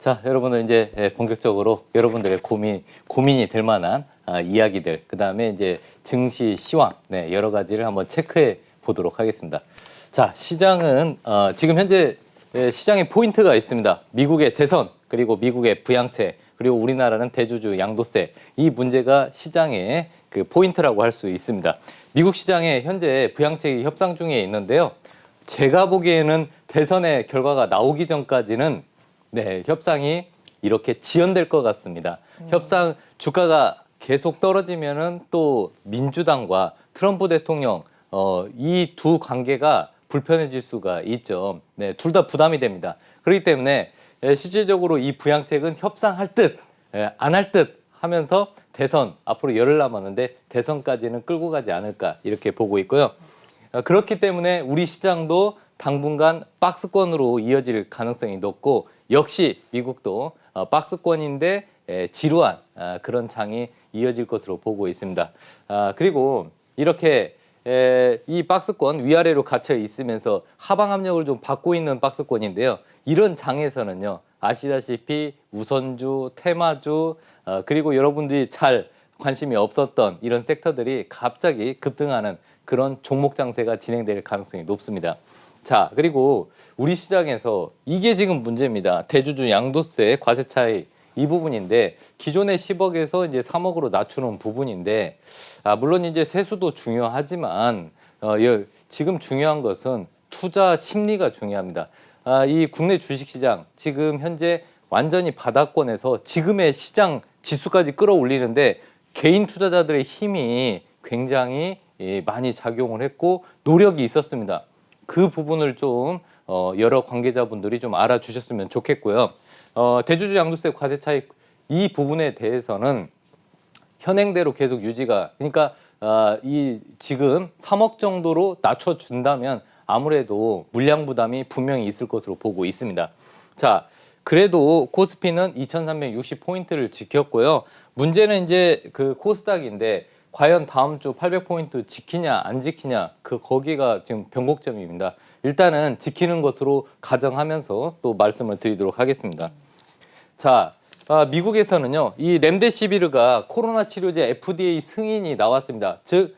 자, 여러분들 이제 본격적으로 여러분들의 고민이 될 만한 이야기들, 그 다음에 이제 증시 시황, 여러 가지를 한번 체크해 보도록 하겠습니다. 자, 시장은 지금 현재 시장에 포인트가 있습니다. 미국의 대선, 그리고 미국의 부양책, 그리고 우리나라는 대주주 양도세, 이 문제가 시장의 그 포인트라고 할 수 있습니다. 미국 시장에 현재 부양책이 협상 중에 있는데요. 제가 보기에는 대선의 결과가 나오기 전까지는 협상이 이렇게 지연될 것 같습니다. 협상 주가가 계속 떨어지면은 또 민주당과 트럼프 대통령 이 두 관계가 불편해질 수가 있죠. 둘 다 부담이 됩니다. 그렇기 때문에 실질적으로 이 부양책은 협상할 듯 안 할 듯 하면서 대선 앞으로 열흘 남았는데 대선까지는 끌고 가지 않을까 이렇게 보고 있고요. 그렇기 때문에 우리 시장도 당분간 박스권으로 이어질 가능성이 높고, 역시 미국도 박스권인데 지루한 그런 장이 이어질 것으로 보고 있습니다. 그리고 이렇게 이 박스권 위아래로 갇혀 있으면서 하방 압력을 좀 받고 있는 박스권인데요. 이런 장에서는요, 아시다시피 우선주, 테마주, 그리고 여러분들이 잘 관심이 없었던 이런 섹터들이 갑자기 급등하는 그런 종목 장세가 진행될 가능성이 높습니다. 자, 그리고 우리 시장에서 이게 지금 문제입니다. 대주주 양도세 과세 차익 이 부분인데, 기존의 10억에서 이제 3억으로 낮추는 부분인데, 물론 이제 세수도 중요하지만 지금 중요한 것은 투자 심리가 중요합니다. 이 국내 주식시장 지금 현재 완전히 바닥권에서 지금의 시장 지수까지 끌어올리는데 개인 투자자들의 힘이 굉장히 많이 작용을 했고 노력이 있었습니다. 그 부분을 좀 여러 관계자분들이 좀 알아주셨으면 좋겠고요. 대주주 양도세 과세 차익 이 부분에 대해서는 현행대로 계속 유지가, 그러니까 이 지금 3억 정도로 낮춰준다면 아무래도 물량 부담이 분명히 있을 것으로 보고 있습니다. 자, 그래도 코스피는 2360포인트를 지켰고요. 문제는 이제 그 코스닥인데 과연 다음 주 800포인트 지키냐 안 지키냐, 거기가 지금 변곡점입니다. 일단은 지키는 것으로 가정하면서 또 말씀을 드리도록 하겠습니다. 자, 미국에서는요, 이 렘데시비르가 코로나 치료제 FDA 승인이 나왔습니다. 즉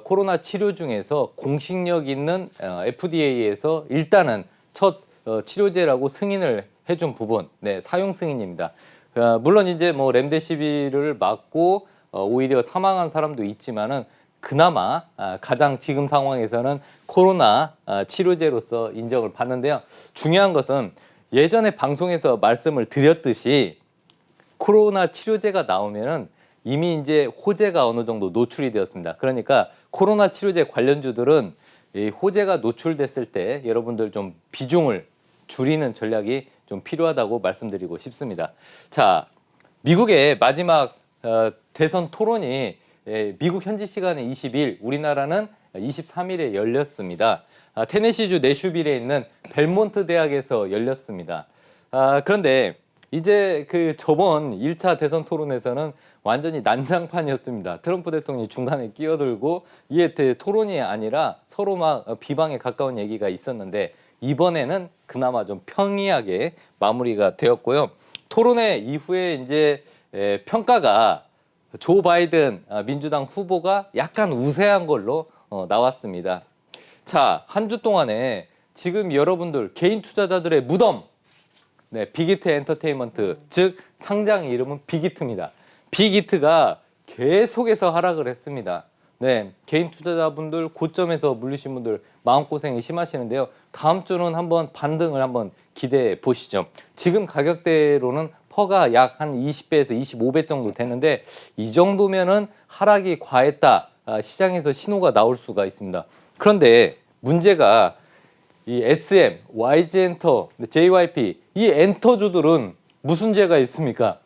코로나 치료 중에서 공식력 있는 FDA에서 일단은 첫 치료제라고 승인을 해준 부분, 사용 승인입니다. 물론 이제 뭐 렘데시비르를 맞고 오히려 사망한 사람도 있지만은 그나마 가장 지금 상황에서는 코로나 치료제로서 인정을 받는데요. 중요한 것은 예전에 방송에서 말씀을 드렸듯이 코로나 치료제가 나오면은 이미 이제 호재가 어느 정도 노출이 되었습니다. 그러니까 코로나 치료제 관련주들은 이 호재가 노출됐을 때 여러분들 좀 비중을 줄이는 전략이 좀 필요하다고 말씀드리고 싶습니다. 자, 미국의 마지막 대선 토론이 미국 현지 시간은 20일, 우리나라는 23일에 열렸습니다. 테네시주 내슈빌에 있는 벨몬트 대학에서 열렸습니다. 그런데 이제 그 저번 1차 대선 토론에서는 완전히 난장판이었습니다. 트럼프 대통령이 중간에 끼어들고 이게 토론이 아니라 서로 막 비방에 가까운 얘기가 있었는데, 이번에는 그나마 좀 평이하게 마무리가 되었고요. 토론회 이후에 이제 평가가 조 바이든 민주당 후보가 약간 우세한 걸로 나왔습니다. 자, 한 주 동안에 지금 여러분들 개인 투자자들의 무덤, 빅히트 엔터테인먼트, 즉 상장 이름은 빅히트입니다. 빅히트가 계속해서 하락을 했습니다. 개인 투자자분들 고점에서 물리신 분들 마음고생이 심하시는데요. 다음 주는 한번 반등을 한번 기대해 보시죠. 지금 가격대로는 퍼가 약 한 20배에서 25배 정도 되는데, 이 정도면은 하락이 과했다, 시장에서 신호가 나올 수가 있습니다. 그런데 문제가 이 SM, YG엔터, JYP 이 엔터주들은 무슨 죄가 있습니까?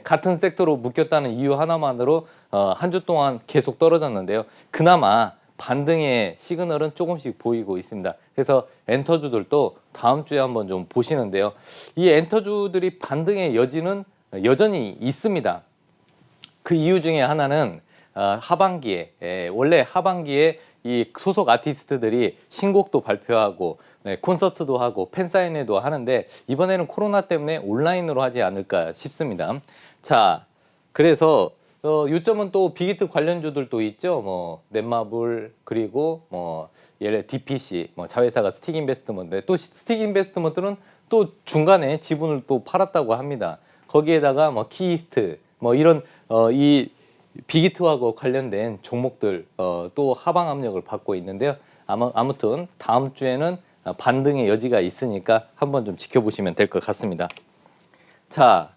같은 섹터로 묶였다는 이유 하나만으로 한 주 동안 계속 떨어졌는데요. 그나마 반등의 시그널은 조금씩 보이고 있습니다. 그래서 엔터주들도 다음 주에 한번 좀 보시는데요. 이 엔터주들이 반등의 여지는 여전히 있습니다. 그 이유 중에 하나는 하반기에 원래 하반기에 이 소속 아티스트들이 신곡도 발표하고 네, 콘서트도 하고 팬사인회도 하는데 이번에는 코로나 때문에 온라인으로 하지 않을까 싶습니다. 자, 그래서 요점은 또 빅히트 관련주들도 있죠. 뭐 넷마블 그리고 뭐 예를 DPC, 뭐 자회사가 스틱인베스트먼트, 또 스틱인베스트먼트는 또 중간에 지분을 또 팔았다고 합니다. 거기에다가 뭐 키이스트, 뭐 이런 이 빅히트하고 관련된 종목들 또 하방 압력을 받고 있는데요. 아무튼 다음 주에는 반등의 여지가 있으니까 한번 좀 지켜보시면 될 것 같습니다. 자,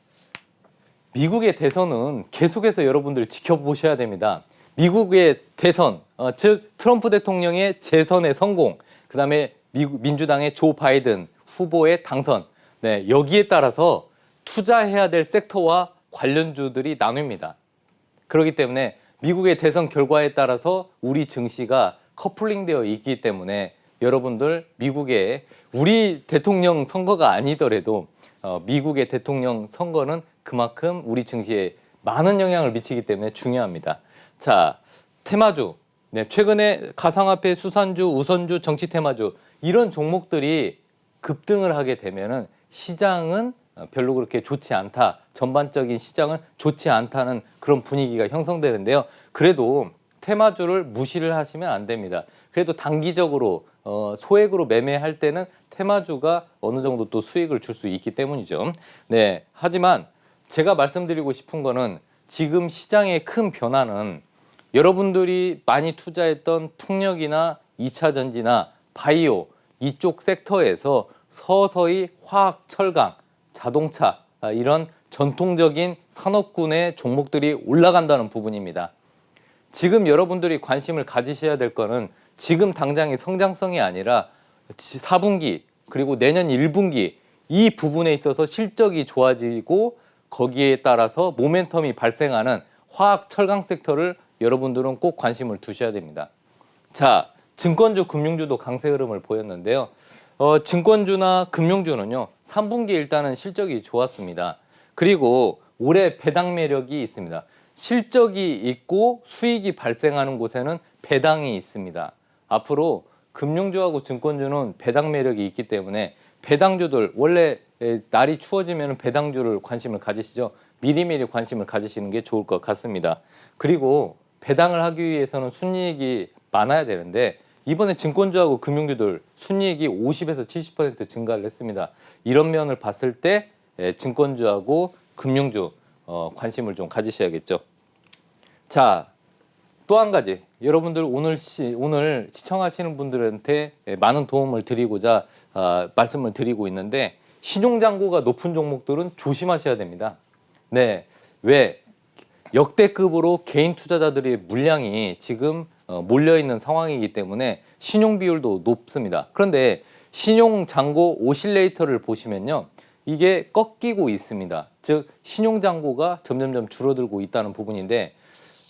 미국의 대선은 계속해서 여러분들 지켜보셔야 됩니다. 미국의 대선, 즉 트럼프 대통령의 재선의 성공, 그 다음에 민주당의 조 바이든 후보의 당선, 네, 여기에 따라서 투자해야 될 섹터와 관련주들이 나뉩니다. 그렇기 때문에 미국의 대선 결과에 따라서 우리 증시가 커플링되어 있기 때문에 여러분들 미국의 우리 대통령 선거가 아니더라도 미국의 대통령 선거는 그만큼 우리 증시에 많은 영향을 미치기 때문에 중요합니다. 자, 테마주, 네, 최근에 가상화폐, 수산주, 우선주, 정치 테마주 이런 종목들이 급등을 하게 되면은 시장은 별로 그렇게 좋지 않다. 전반적인 시장은 좋지 않다는 그런 분위기가 형성되는데요. 그래도 테마주를 무시를 하시면 안 됩니다. 그래도 단기적으로 소액으로 매매할 때는 테마주가 어느 정도 또 수익을 줄 수 있기 때문이죠. 네, 하지만 제가 말씀드리고 싶은 거는 지금 시장의 큰 변화는 여러분들이 많이 투자했던 풍력이나 2차 전지나 바이오 이쪽 섹터에서 서서히 화학, 철강, 자동차 이런 전통적인 산업군의 종목들이 올라간다는 부분입니다. 지금 여러분들이 관심을 가지셔야 될 거는 지금 당장의 성장성이 아니라 4분기 그리고 내년 1분기 이 부분에 있어서 실적이 좋아지고 거기에 따라서 모멘텀이 발생하는 화학, 철강 섹터를 여러분들은 꼭 관심을 두셔야 됩니다. 자, 증권주, 금융주도 강세 흐름을 보였는데요. 증권주나 금융주는요, 3분기 일단은 실적이 좋았습니다. 그리고 올해 배당 매력이 있습니다. 실적이 있고 수익이 발생하는 곳에는 배당이 있습니다. 앞으로 금융주하고 증권주는 배당 매력이 있기 때문에 배당주들 원래 날이 추워지면 배당주를 관심을 가지시죠. 미리미리 관심을 가지시는 게 좋을 것 같습니다. 그리고 배당을 하기 위해서는 순이익이 많아야 되는데 이번에 증권주하고 금융주들 순이익이 50에서 70% 증가를 했습니다. 이런 면을 봤을 때 증권주하고 금융주 관심을 좀 가지셔야겠죠. 자, 또 한 가지 여러분들 오늘 시청하시는 분들한테 많은 도움을 드리고자 말씀을 드리고 있는데 신용잔고가 높은 종목들은 조심하셔야 됩니다. 네, 왜? 역대급으로 개인 투자자들의 물량이 지금 몰려있는 상황이기 때문에 신용 비율도 높습니다. 그런데 신용 잔고 오실레이터를 보시면요. 이게 꺾이고 있습니다. 즉 신용 잔고가 점점점 줄어들고 있다는 부분인데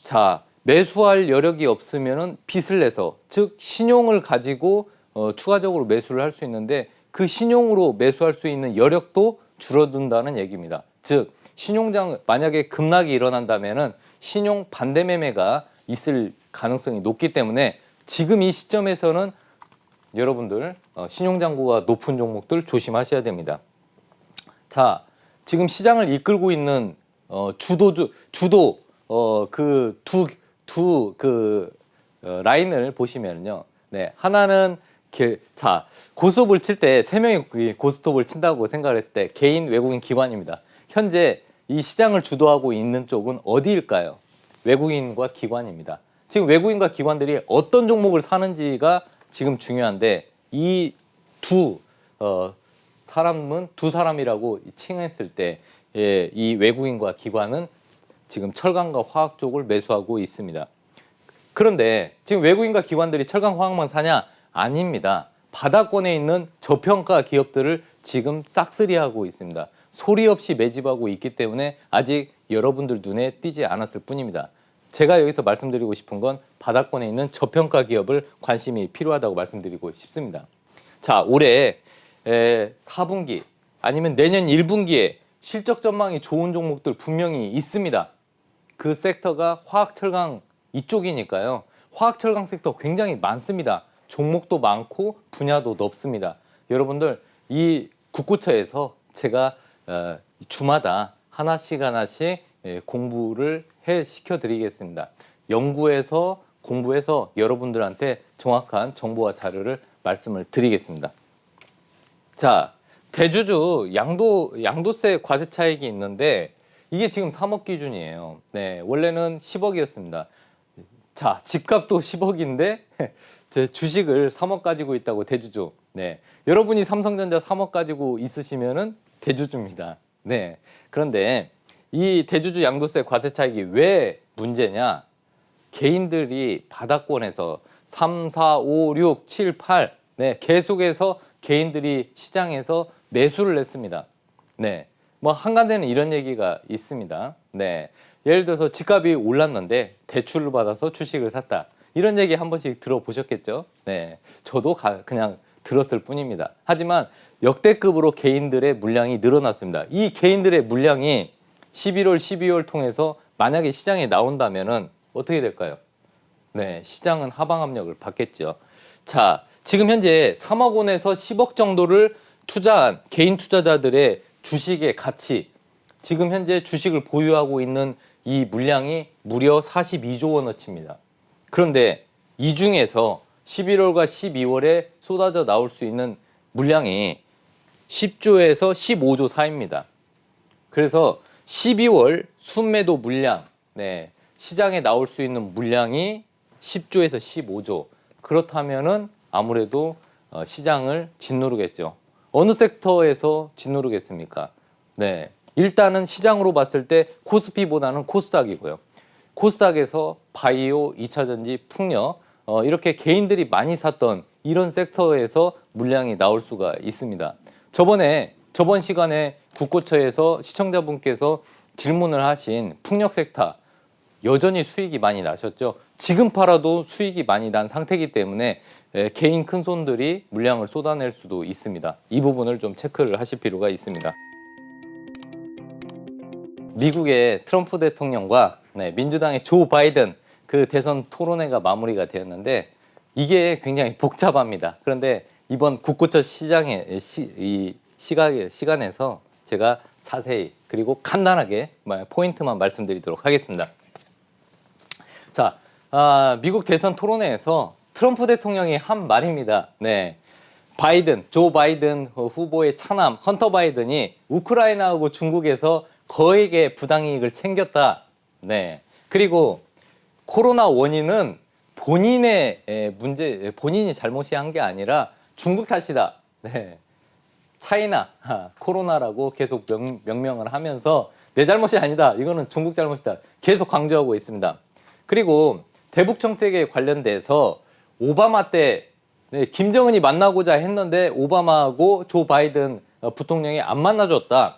자, 매수할 여력이 없으면은 빚을 내서 즉 신용을 가지고 추가적으로 매수를 할 수 있는데 그 신용으로 매수할 수 있는 여력도 줄어든다는 얘기입니다. 즉 신용장 만약에 급락이 일어난다면은 신용 반대 매매가 있을 가능성이 높기 때문에 지금 이 시점에서는 여러분들 신용잔고가 높은 종목들 조심하셔야 됩니다. 자, 지금 시장을 이끌고 있는 주도 그 두 라인을 보시면요. 네, 하나는 자, 고스톱을 칠 때 세 명이 고스톱을 친다고 생각을 했을 때 개인, 외국인, 기관입니다. 현재 이 시장을 주도하고 있는 쪽은 어디일까요? 외국인과 기관입니다. 지금 외국인과 기관들이 어떤 종목을 사는지가 지금 중요한데 이 사람은 두 사람이라고 칭했을 때 이 외국인과 기관은 지금 철강과 화학 쪽을 매수하고 있습니다. 그런데 지금 외국인과 기관들이 철강, 화학만 사냐? 아닙니다. 바닥권에 있는 저평가 기업들을 지금 싹쓸이하고 있습니다. 소리 없이 매집하고 있기 때문에 아직 여러분들 눈에 띄지 않았을 뿐입니다. 제가 여기서 말씀드리고 싶은 건 바닥권에 있는 저평가 기업을 관심이 필요하다고 말씀드리고 싶습니다. 자, 올해 4분기 아니면 내년 1분기에 실적 전망이 좋은 종목들 분명히 있습니다. 그 섹터가 화학, 철강 이쪽이니까요. 화학철강 섹터 굉장히 많습니다. 종목도 많고 분야도 넓습니다. 여러분들 이 국고처에서 제가 주마다 하나씩 공부를 시켜드리겠습니다. 연구해서 공부해서 여러분들한테 정확한 정보와 자료를 말씀을 드리겠습니다. 자, 대주주 양도세 과세 차익이 있는데 이게 지금 3억 기준이에요. 네, 원래는 10억이었습니다. 자, 집값도 10억인데 제 주식을 3억 가지고 있다고 대주주. 네, 여러분이 삼성전자 3억 가지고 있으시면은 대주주입니다. 네, 그런데 이 대주주 양도세 과세 차익이 왜 문제냐? 개인들이 바닥권에서 3, 4, 5, 6, 7, 8 네, 계속해서 개인들이 시장에서 매수를 했습니다. 네, 뭐 한간에는 이런 얘기가 있습니다. 네, 예를 들어서 집값이 올랐는데 대출을 받아서 주식을 샀다. 이런 얘기 한 번씩 들어보셨겠죠? 네, 저도 그냥 들었을 뿐입니다. 하지만 역대급으로 개인들의 물량이 늘어났습니다. 이 개인들의 물량이 11월, 12월 통해서 만약에 시장에 나온다면은 어떻게 될까요? 네, 시장은 하방 압력을 받겠죠. 자, 지금 현재 3억 원에서 10억 정도를 투자한 개인 투자자들의 주식의 가치, 지금 현재 주식을 보유하고 있는 이 물량이 무려 42조 원어치입니다. 그런데 이 중에서 11월과 12월에 쏟아져 나올 수 있는 물량이 10조에서 15조 사이입니다. 그래서 12월 순매도 물량, 네, 시장에 나올 수 있는 물량이 10조에서 15조. 그렇다면은 아무래도 시장을 짓누르겠죠. 어느 섹터에서 짓누르겠습니까? 네, 일단은 시장으로 봤을 때 코스피보다는 코스닥이고요. 코스닥에서 바이오, 2차전지, 풍력 이렇게 개인들이 많이 샀던 이런 섹터에서 물량이 나올 수가 있습니다. 저번 시간에 국고처에서 시청자분께서 질문을 하신 풍력 섹터 여전히 수익이 많이 나셨죠. 지금 팔아도 수익이 많이 난 상태이기 때문에 개인 큰손들이 물량을 쏟아낼 수도 있습니다. 이 부분을 좀 체크를 하실 필요가 있습니다. 미국의 트럼프 대통령과 민주당의 조 바이든 그 대선 토론회가 마무리가 되었는데 이게 굉장히 복잡합니다. 그런데 이번 국고처 시장의 시간에서 제가 자세히 그리고 간단하게 포인트만 말씀드리도록 하겠습니다. 자, 미국 대선 토론회에서 트럼프 대통령이 한 말입니다. 네, 조 바이든 후보의 차남 헌터 바이든이 우크라이나하고 중국에서 거액의 부당이익을 챙겼다. 네, 그리고 코로나 원인은 본인이 잘못이 한 게 아니라 중국 탓이다. 네, 차이나 코로나라고 계속 명명을 하면서 내 잘못이 아니다. 이거는 중국 잘못이다. 계속 강조하고 있습니다. 그리고 대북 정책에 관련돼서 오바마 때 김정은이 만나고자 했는데 오바마하고 조 바이든 부통령이 안 만나줬다.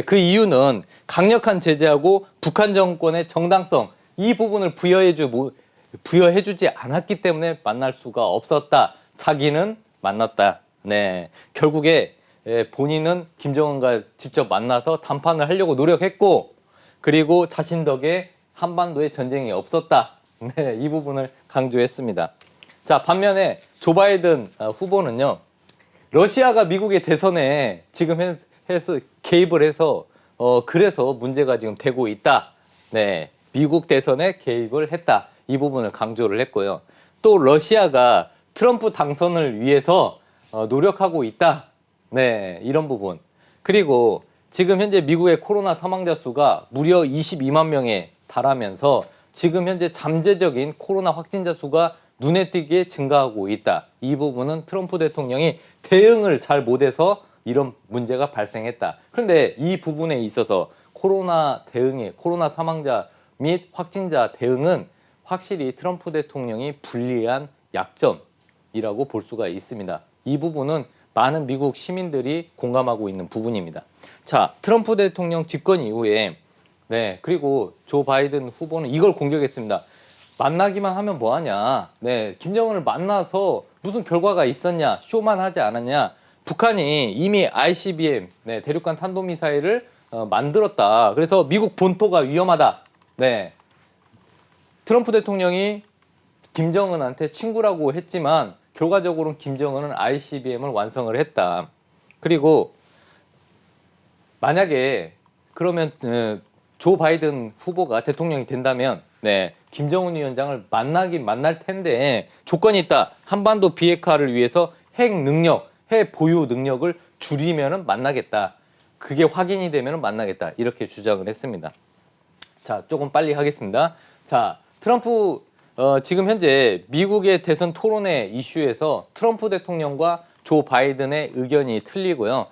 그 이유는 강력한 제재하고 북한 정권의 정당성 이 부분을 부여해주지 않았기 때문에 만날 수가 없었다. 자기는 만났다. 네, 결국에 본인은 김정은과 직접 만나서談判을 하려고 노력했고 그리고 자신 덕에 한반도에 전쟁이 없었다. 네, 이 부분을 강조했습니다. 자, 반면에 조 바이든 후보는요. 러시아가 미국의 대선에 지금 해서 개입을 해서 그래서 문제가 지금 되고 있다. 네, 미국 대선에 개입을 했다. 이 부분을 강조를 했고요. 또 러시아가 트럼프 당선을 위해서 노력하고 있다. 네, 이런 부분. 그리고 지금 현재 미국의 코로나 사망자 수가 무려 22만 명에 달하면서 지금 현재 잠재적인 코로나 확진자 수가 눈에 띄게 증가하고 있다. 이 부분은 트럼프 대통령이 대응을 잘 못해서 이런 문제가 발생했다. 그런데 이 부분에 있어서 코로나 사망자 및 확진자 대응은 확실히 트럼프 대통령이 불리한 약점이라고 볼 수가 있습니다. 이 부분은 많은 미국 시민들이 공감하고 있는 부분입니다. 자, 트럼프 대통령 집권 이후에 그리고 조 바이든 후보는 이걸 공격했습니다. 만나기만 하면 뭐하냐. 네, 김정은을 만나서 무슨 결과가 있었냐. 쇼만 하지 않았냐. 북한이 이미 ICBM, 대륙간 탄도미사일을 만들었다. 그래서 미국 본토가 위험하다. 네, 트럼프 대통령이 김정은한테 친구라고 했지만 결과적으로는 김정은은 ICBM을 완성을 했다. 그리고 만약에 그러면 조 바이든 후보가 대통령이 된다면 네, 김정은 위원장을 만나긴 만날 텐데 조건이 있다. 한반도 비핵화를 위해서 핵 능력, 핵 보유 능력을 줄이면은 만나겠다. 그게 확인이 되면은 만나겠다. 이렇게 주장을 했습니다. 자, 조금 빨리 하겠습니다. 자, 트럼프 지금 현재 미국의 대선 토론회 이슈에서 트럼프 대통령과 조 바이든의 의견이 틀리고요.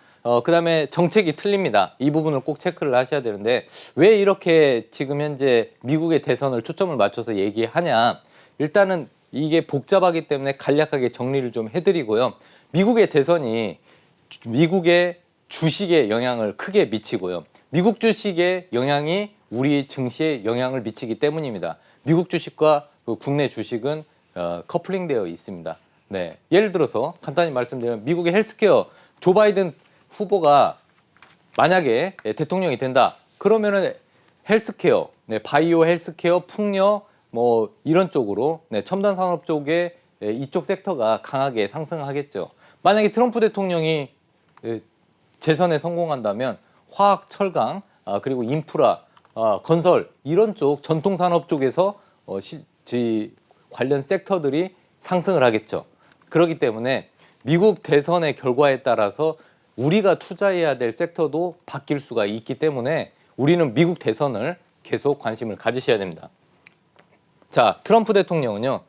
그다음에 정책이 틀립니다. 이 부분을 꼭 체크를 하셔야 되는데 왜 이렇게 지금 현재 미국의 대선을 초점을 맞춰서 얘기하냐. 일단은 이게 복잡하기 때문에 간략하게 정리를 좀 해드리고요. 미국의 대선이 미국의 주식에 영향을 크게 미치고요. 미국 주식의 영향이 우리 증시에 영향을 미치기 때문입니다. 미국 주식과 국내 주식은 커플링되어 있습니다. 네, 예를 들어서 간단히 말씀드리면 미국의 헬스케어 조 바이든 후보가 만약에 대통령이 된다. 그러면은 헬스케어, 네, 바이오 헬스케어, 풍력 뭐 이런 쪽으로 네, 첨단 산업 쪽에 이쪽 섹터가 강하게 상승하겠죠. 만약에 트럼프 대통령이 재선에 성공한다면 화학, 철강, 그리고 인프라, 건설 이런 쪽 전통 산업 쪽에서 관련 섹터들이 상승을 하겠죠. 그렇기 때문에 미국 대선의 결과에 따라서 우리가 투자해야 될 섹터도 바뀔 수가 있기 때문에 우리는 미국 대선을 계속 관심을 가지셔야 됩니다. 자, 트럼프 대통령은요,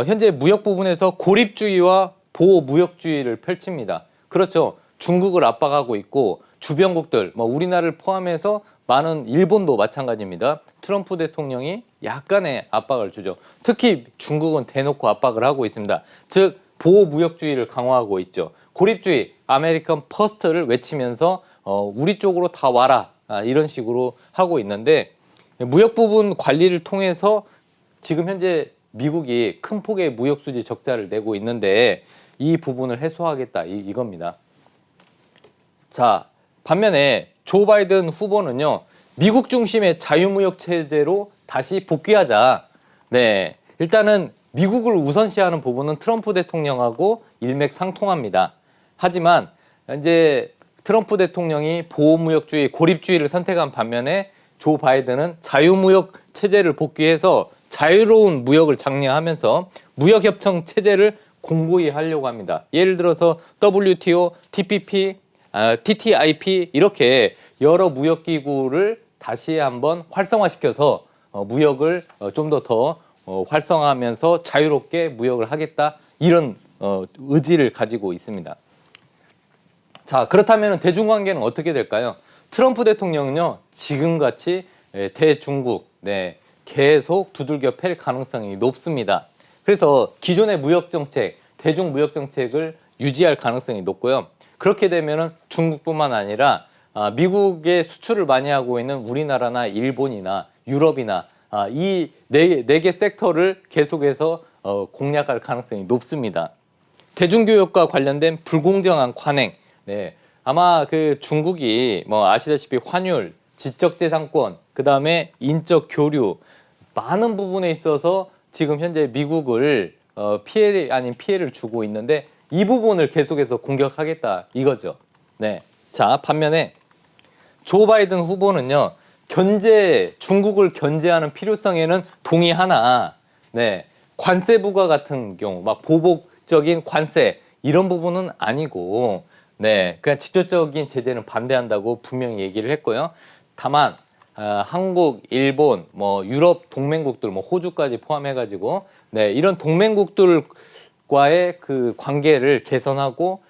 현재 무역 부분에서 고립주의와 보호무역주의를 펼칩니다. 그렇죠. 중국을 압박하고 있고 주변국들, 뭐 우리나라를 포함해서 많은 일본도 마찬가지입니다. 트럼프 대통령이 약간의 압박을 주죠. 특히 중국은 대놓고 압박을 하고 있습니다. 즉 보호무역주의를 강화하고 있죠. 고립주의, 아메리칸 퍼스트를 외치면서 우리 쪽으로 다 와라 이런 식으로 하고 있는데 무역 부분 관리를 통해서 지금 현재 미국이 큰 폭의 무역 수지 적자를 내고 있는데 이 부분을 해소하겠다 이겁니다. 자, 반면에 조 바이든 후보는요, 미국 중심의 자유무역 체제로 다시 복귀하자. 네, 일단은 미국을 우선시하는 부분은 트럼프 대통령하고 일맥상통합니다. 하지만 이제 트럼프 대통령이 보호무역주의, 고립주의를 선택한 반면에 조 바이든은 자유무역 체제를 복귀해서 자유로운 무역을 장려하면서 무역협정 체제를 공고히 하려고 합니다. 예를 들어서 WTO, TPP, TTIP 이렇게 여러 무역기구를 다시 한번 활성화시켜서 무역을 좀 더 활성화하면서 자유롭게 무역을 하겠다 이런 의지를 가지고 있습니다. 자, 그렇다면 대중관계는 어떻게 될까요? 트럼프 대통령은요 지금같이 대중국 계속 두들겨 팰 가능성이 높습니다. 그래서 기존의 무역정책, 대중무역정책을 유지할 가능성이 높고요. 그렇게 되면은 중국뿐만 아니라 미국에 수출을 많이 하고 있는 우리나라나 일본이나 유럽이나 이 네 개 섹터를 계속해서 공략할 가능성이 높습니다. 대중교육과 관련된 불공정한 관행, 네, 아마 그 중국이 뭐 아시다시피 환율, 지적재산권, 그 다음에 인적 교류 많은 부분에 있어서 지금 현재 미국을 피해 아닌 피해를 주고 있는데 이 부분을 계속해서 공격하겠다 이거죠. 네, 자 반면에 조 바이든 후보는요 중국을 견제하는 필요성에는 동의하나, 네, 관세 부과 같은 경우 막 보복적인 관세 이런 부분은 아니고, 네, 그냥 직접적인 제재는 반대한다고 분명히 얘기를 했고요. 다만 한국, 일본, 뭐 유럽 동맹국들, 뭐 호주까지 포함해가지고, 네, 이런 동맹국들과의 그 관계를 개선하고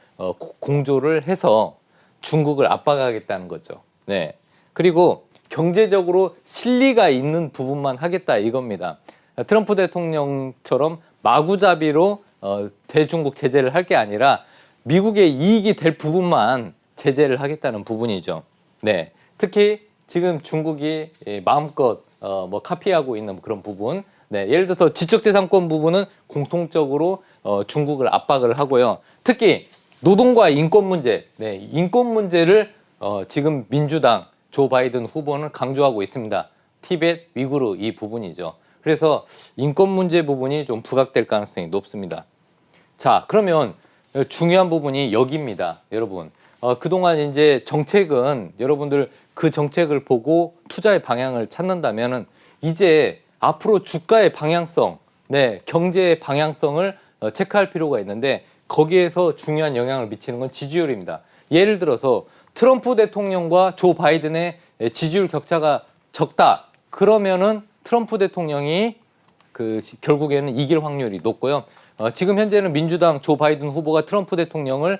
공조를 해서 중국을 압박하겠다는 거죠. 네, 그리고 경제적으로 실리가 있는 부분만 하겠다 이겁니다. 트럼프 대통령처럼 마구잡이로 대중국 제재를 할 게 아니라 미국의 이익이 될 부분만 제재를 하겠다는 부분이죠. 네, 특히 지금 중국이 마음껏 뭐 카피하고 있는 그런 부분, 네, 예를 들어서 지적재산권 부분은 공통적으로 중국을 압박을 하고요. 특히 노동과 인권 문제, 네, 인권 문제를 지금 민주당 조 바이든 후보는 강조하고 있습니다. 티벳, 위구르 이 부분이죠. 그래서 인권 문제 부분이 좀 부각될 가능성이 높습니다. 자, 그러면 중요한 부분이 여기입니다, 여러분. 그동안 이제 정책은 여러분들 그 정책을 보고 투자의 방향을 찾는다면은 이제 앞으로 주가의 방향성, 네, 경제의 방향성을 체크할 필요가 있는데 거기에서 중요한 영향을 미치는 건 지지율입니다. 예를 들어서 트럼프 대통령과 조 바이든의 지지율 격차가 적다. 그러면은 트럼프 대통령이 결국에는 이길 확률이 높고요. 지금 현재는 민주당 조 바이든 후보가 트럼프 대통령을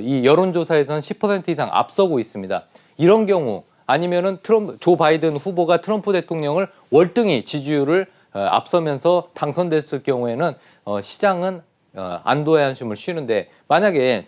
이 여론조사에서는 10% 이상 앞서고 있습니다. 이런 경우 아니면은 조 바이든 후보가 트럼프 대통령을 월등히 지지율을 앞서면서 당선됐을 경우에는 시장은 안도의 한숨을 쉬는데, 만약에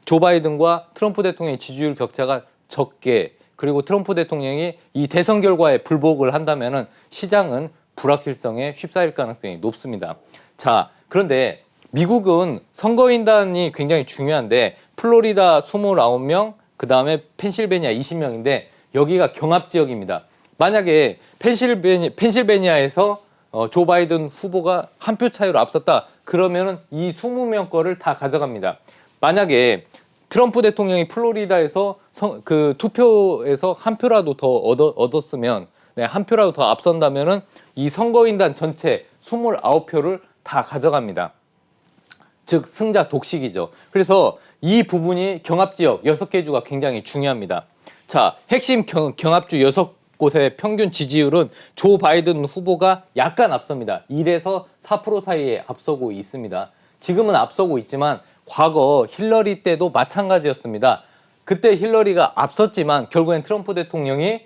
조 바이든과 트럼프 대통령의 지지율 격차가 적게, 그리고 트럼프 대통령이 이 대선 결과에 불복을 한다면은 시장은 불확실성에 휩싸일 가능성이 높습니다. 자, 그런데 미국은 선거인단이 굉장히 중요한데 플로리다 29명, 그 다음에 펜실베니아 20명인데 여기가 경합 지역입니다. 만약에 펜실베니아에서 조 바이든 후보가 한 표 차이로 앞섰다. 그러면은 이 20명 거를 다 가져갑니다. 만약에 트럼프 대통령이 플로리다에서 그 투표에서 한 표라도 더 얻었으면, 네, 한 표라도 더 앞선다면은 이 선거인단 전체 29표를 다 가져갑니다. 즉 승자 독식이죠. 그래서 이 부분이 경합지역 6개 주가 굉장히 중요합니다. 자, 핵심 경합주 6곳의 평균 지지율은 조 바이든 후보가 약간 앞섭니다. 1에서 4% 사이에 앞서고 있습니다. 지금은 앞서고 있지만 과거 힐러리 때도 마찬가지였습니다. 그때 힐러리가 앞섰지만 결국엔 트럼프 대통령이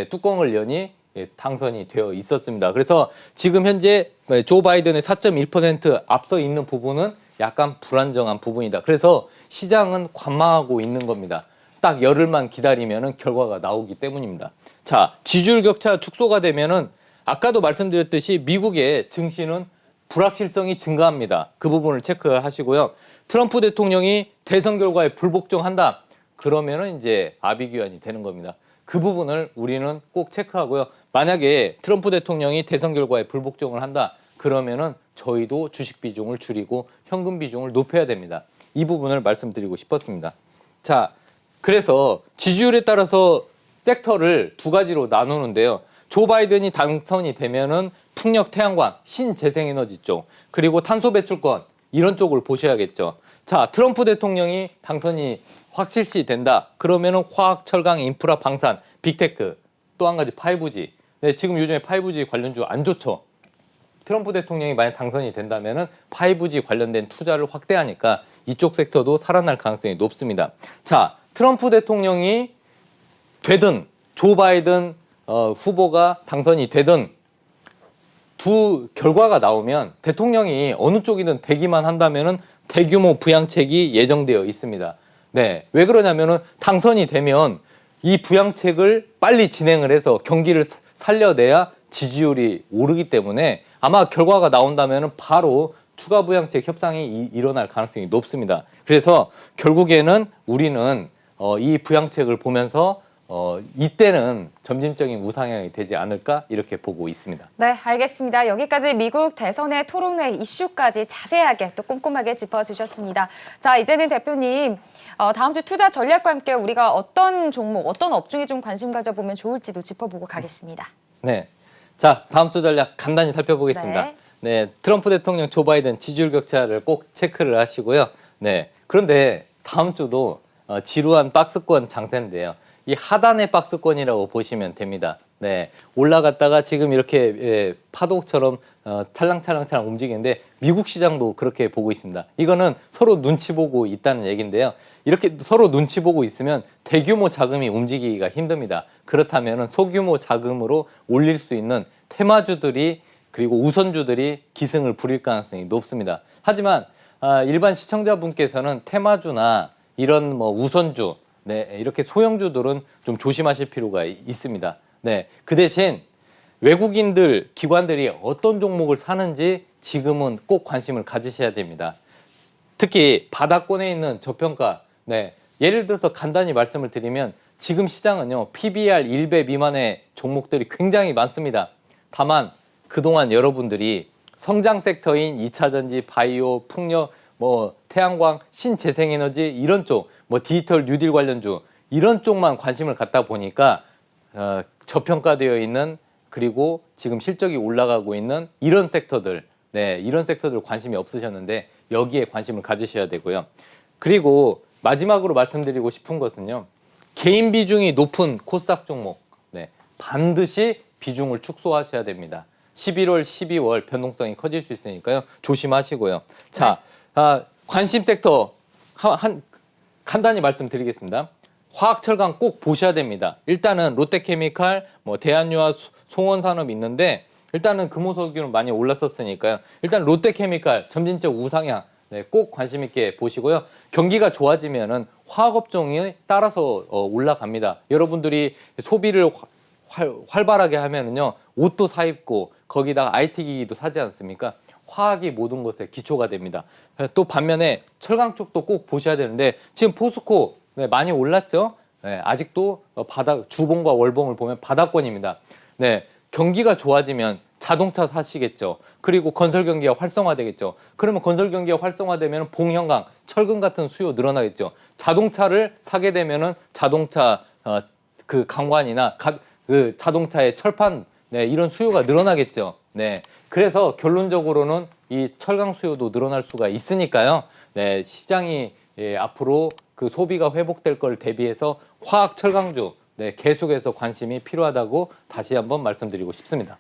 뚜껑을 여니 당선이 되어 있었습니다. 그래서 지금 현재 조 바이든의 4.1% 앞서 있는 부분은 약간 불안정한 부분이다. 그래서 시장은 관망하고 있는 겁니다. 딱 열흘만 기다리면은 결과가 나오기 때문입니다. 자, 지지율 격차 축소가 되면은 아까도 말씀드렸듯이 미국의 증시는 불확실성이 증가합니다. 그 부분을 체크하시고요. 트럼프 대통령이 대선 결과에 불복종한다. 그러면은 이제 아비규환이 되는 겁니다. 그 부분을 우리는 꼭 체크하고요. 만약에 트럼프 대통령이 대선 결과에 불복종을 한다. 그러면은 저희도 주식 비중을 줄이고 현금 비중을 높여야 됩니다. 이 부분을 말씀드리고 싶었습니다. 자, 그래서 지지율에 따라서 섹터를 두 가지로 나누는데요. 조 바이든이 당선이 되면은 풍력 태양광, 신재생에너지 쪽, 그리고 탄소 배출권 이런 쪽을 보셔야겠죠. 자, 트럼프 대통령이 당선이 확실시 된다. 그러면은 화학, 철강, 인프라, 방산, 빅테크, 또 한 가지 5G. 네, 지금 요즘에 5G 관련주 안 좋죠. 트럼프 대통령이 만약 당선이 된다면은 5G 관련된 투자를 확대하니까 이쪽 섹터도 살아날 가능성이 높습니다. 자, 트럼프 대통령이 되든 조 바이든 후보가 당선이 되든 두 결과가 나오면 대통령이 어느 쪽이든 되기만 한다면은 대규모 부양책이 예정되어 있습니다. 네, 왜 그러냐면은 당선이 되면 이 부양책을 빨리 진행을 해서 경기를 살려내야 지지율이 오르기 때문에 아마 결과가 나온다면은 바로 추가 부양책 협상이 일어날 가능성이 높습니다. 그래서 결국에는 우리는 이 부양책을 보면서 이때는 점진적인 우상향이 되지 않을까 이렇게 보고 있습니다. 네, 알겠습니다. 여기까지 미국 대선의 토론회 이슈까지 자세하게 또 꼼꼼하게 짚어주셨습니다. 자, 이제는 대표님, 다음 주 투자 전략과 함께 우리가 어떤 종목, 어떤 업종에 좀 관심 가져보면 좋을지도 짚어보고 가겠습니다. 네, 자, 다음 주 전략 간단히 살펴보겠습니다. 네. 네, 트럼프 대통령, 조 바이든 지지율 격차를 꼭 체크를 하시고요. 네, 그런데 다음 주도 지루한 박스권 장세인데요. 이 하단의 박스권이라고 보시면 됩니다. 네, 올라갔다가 지금 이렇게 파도처럼 찰랑찰랑찰랑 움직이는데 미국 시장도 그렇게 보고 있습니다. 이거는 서로 눈치 보고 있다는 얘기인데요. 이렇게 서로 눈치 보고 있으면 대규모 자금이 움직이기가 힘듭니다. 그렇다면 소규모 자금으로 올릴 수 있는 테마주들이 그리고 우선주들이 기승을 부릴 가능성이 높습니다. 하지만 일반 시청자분께서는 테마주나 이런 뭐 우선주, 네, 이렇게 소형주들은 좀 조심하실 필요가 있습니다. 네, 그 대신 외국인들, 기관들이 어떤 종목을 사는지 지금은 꼭 관심을 가지셔야 됩니다. 특히 바닥권에 있는 저평가, 네, 예를 들어서 간단히 말씀을 드리면 지금 시장은요, PBR 1배 미만의 종목들이 굉장히 많습니다. 다만 그동안 여러분들이 성장 섹터인 2차 전지, 바이오, 풍력, 뭐 태양광, 신재생에너지 이런 쪽, 뭐 디지털 뉴딜 관련주 이런 쪽만 관심을 갖다 보니까 저평가되어 있는 그리고 지금 실적이 올라가고 있는 이런 섹터들, 네, 이런 섹터들 관심이 없으셨는데 여기에 관심을 가지셔야 되고요. 그리고 마지막으로 말씀드리고 싶은 것은요. 개인 비중이 높은 코스닥 종목, 네, 반드시 비중을 축소하셔야 됩니다. 11월, 12월 변동성이 커질 수 있으니까요. 조심하시고요. 자, 관심 섹터 간단히 말씀드리겠습니다. 화학철강 꼭 보셔야 됩니다. 일단은 롯데케미칼, 뭐 대한유화, 송원산업 있는데 일단은 금호석유는 많이 올랐었으니까요. 일단 롯데케미칼 점진적 우상향, 네, 꼭 관심 있게 보시고요. 경기가 좋아지면은 화학업종이 따라서 올라갑니다. 여러분들이 소비를 활발하게 하면은요, 옷도 사 입고 거기다가 IT 기기도 사지 않습니까? 화학이 모든 것의 기초가 됩니다. 또 반면에 철강 쪽도 꼭 보셔야 되는데 지금 포스코 네, 많이 올랐죠? 네, 아직도 주봉과 월봉을 보면 바닥권입니다. 네, 경기가 좋아지면 자동차 사시겠죠. 그리고 건설 경기가 활성화되겠죠. 그러면 건설 경기가 활성화되면 봉형광, 철근 같은 수요 늘어나겠죠. 자동차를 사게 되면은 자동차 그 강관이나 그 자동차의 철판 네, 이런 수요가 늘어나겠죠. 네, 그래서 결론적으로는 이 철강 수요도 늘어날 수가 있으니까요. 네, 시장이 앞으로 그 소비가 회복될 걸 대비해서 화학 철강주 네, 계속해서 관심이 필요하다고 다시 한번 말씀드리고 싶습니다.